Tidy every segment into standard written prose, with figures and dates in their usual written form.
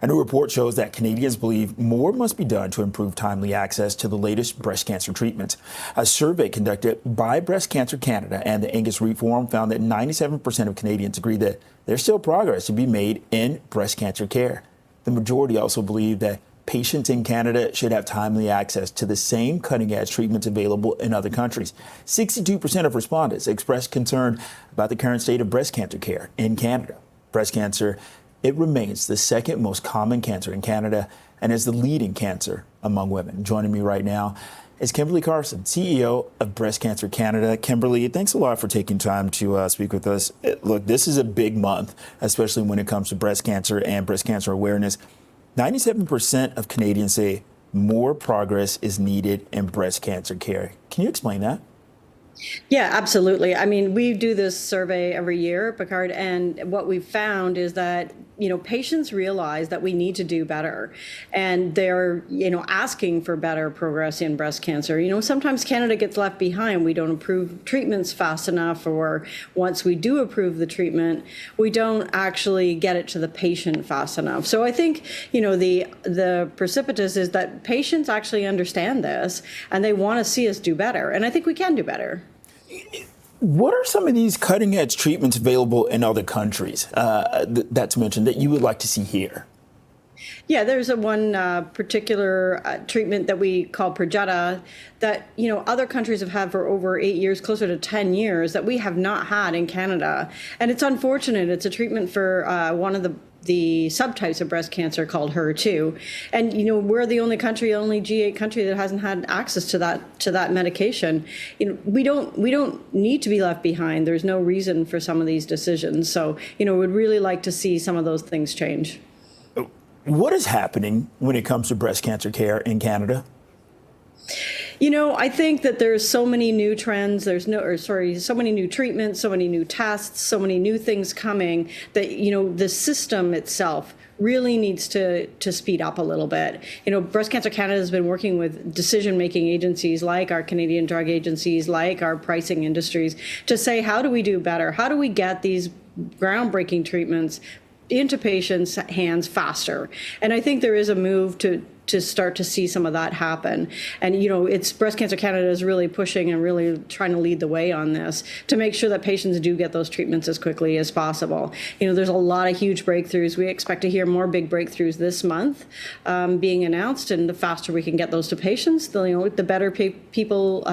A new report shows that Canadians believe more must be done to improve timely access to the latest breast cancer treatments. A survey conducted by Breast Cancer Canada and the Angus Reid Forum found that 97% of Canadians agree that there's still progress to be made in breast cancer care. The majority also believe that patients in Canada should have timely access to the same cutting-edge treatments available in other countries. 62% of respondents expressed concern about the current state of breast cancer care in Canada. Breast cancer, it remains the second most common cancer in Canada and is the leading cancer among women. Joining me right now is Kimberly Carson, CEO of Breast Cancer Canada. Kimberly, thanks a lot for taking time to speak with us. Look, this is a big month, especially when it comes to breast cancer and breast cancer awareness. 97% of Canadians say more progress is needed in breast cancer care. Can you explain that? Yeah, absolutely. I mean, we do this survey every year, Picard, and what we've found is that, patients realize that we need to do better, and they're, asking for better progress in breast cancer. Sometimes Canada gets left behind. We don't approve treatments fast enough, or once we do approve the treatment, we don't actually get it to the patient fast enough. So I think, the precipitous is that patients actually understand this, and they want to see us do better, and I think we can do better. What are some of these cutting-edge treatments available in other countries that's mentioned that you would like to see here? Yeah, there's one particular treatment that we call Perjeta that, other countries have had for over 8 years, closer to 10 years, that we have not had in Canada. And it's unfortunate. It's a treatment for one of the subtypes of breast cancer called HER2. And, we're the only G8 country that hasn't had access to that medication. We don't need to be left behind. There's no reason for some of these decisions. So, we'd really like to see some of those things change. What is happening when it comes to breast cancer care in Canada? I think that there's so many new trends, so many new treatments, so many new tests, so many new things coming that, the system itself really needs to speed up a little bit. Breast Cancer Canada has been working with decision-making agencies like our Canadian drug agencies, like our pricing industries, to say, how do we do better? How do we get these groundbreaking treatments into patients' hands faster? And I think there is a move to start to see some of that happen. And, it's Breast Cancer Canada is really pushing and really trying to lead the way on this to make sure that patients do get those treatments as quickly as possible. There's a lot of huge breakthroughs. We expect to hear more big breakthroughs this month being announced, and the faster we can get those to patients, the better people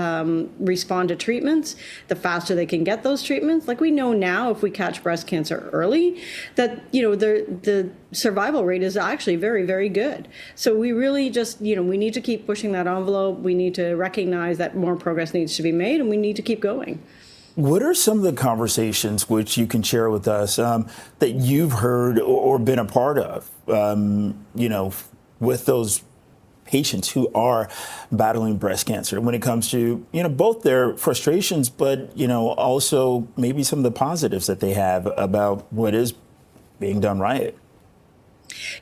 respond to treatments, the faster they can get those treatments. Like we know now, if we catch breast cancer early, that, the survival rate is actually very, very good. So we really just, we need to keep pushing that envelope. We need to recognize that more progress needs to be made, and we need to keep going. What are some of the conversations which you can share with us that you've heard or been a part of, with those patients who are battling breast cancer when it comes to, both their frustrations, but, also maybe some of the positives that they have about what is being done right?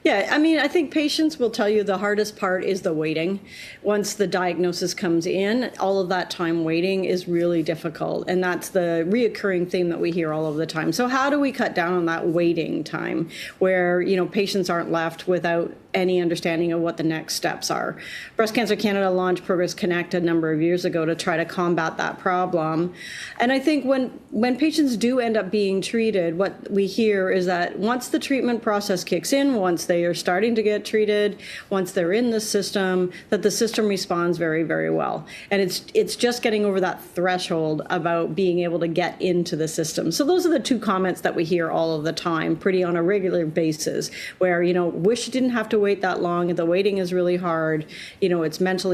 Yeah, I mean, I think patients will tell you the hardest part is the waiting. Once the diagnosis comes in, all of that time waiting is really difficult. And that's the reoccurring theme that we hear all of the time. So how do we cut down on that waiting time where, patients aren't left without any understanding of what the next steps are? Breast Cancer Canada launched Progress Connect a number of years ago to try to combat that problem. And I think when patients do end up being treated, what we hear is that once the treatment process kicks in, once they are starting to get treated, once they're in the system, that the system responds very, very well. And it's just getting over that threshold about being able to get into the system. So those are the two comments that we hear all of the time, pretty on a regular basis, where, wish you didn't have to wait that long. The waiting is really hard. It's the mental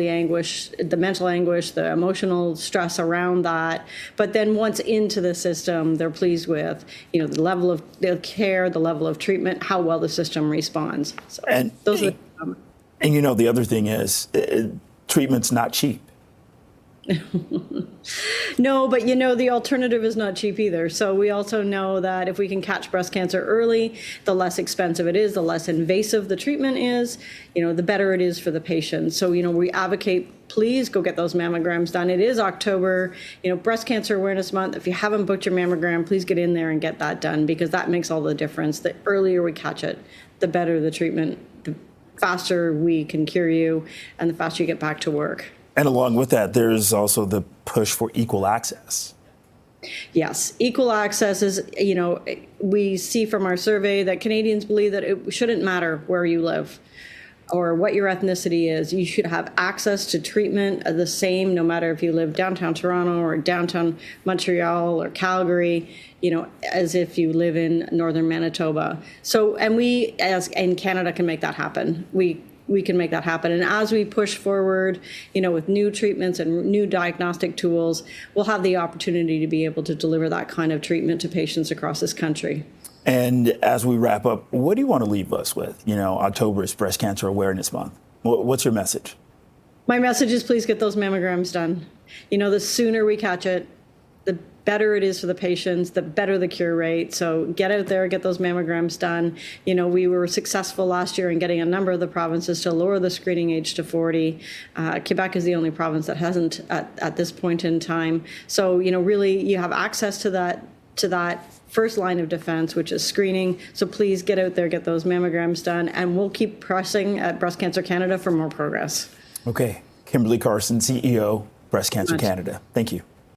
anguish, the emotional stress around that. But then once into the system, they're pleased with, the level of the care, the level of treatment, how well the system responds. So those are the the other thing is treatment's not cheap. No, but the alternative is not cheap either. So we also know that if we can catch breast cancer early, the less expensive it is, the less invasive the treatment is, the better it is for the patient. So, we advocate, please go get those mammograms done. It is October, Breast Cancer Awareness Month. If you haven't booked your mammogram, please get in there and get that done, because that makes all the difference. The earlier we catch it, the better the treatment, the faster we can cure you, and the faster you get back to work. And along with that, there's also the push for equal access. Yes, equal access is, we see from our survey that Canadians believe that it shouldn't matter where you live or what your ethnicity is. You should have access to treatment the same, no matter if you live downtown Toronto or downtown Montreal or Calgary, as if you live in northern Manitoba. So, and we, as in Canada, can make that happen. We can make that happen. And as we push forward, with new treatments and new diagnostic tools, we'll have the opportunity to be able to deliver that kind of treatment to patients across this country. And as we wrap up, what do you want to leave us with? October is Breast Cancer Awareness Month. What's your message? My message is, please get those mammograms done. The sooner we catch it, the better it is for the patients, the better the cure rate. So get out there, get those mammograms done. We were successful last year in getting a number of the provinces to lower the screening age to 40. Quebec is the only province that hasn't at this point in time. So, really you have access to that first line of defense, which is screening. So please get out there, get those mammograms done, and we'll keep pressing at Breast Cancer Canada for more progress. Okay. Kimberly Carson, CEO, Breast Cancer Canada. Thank you.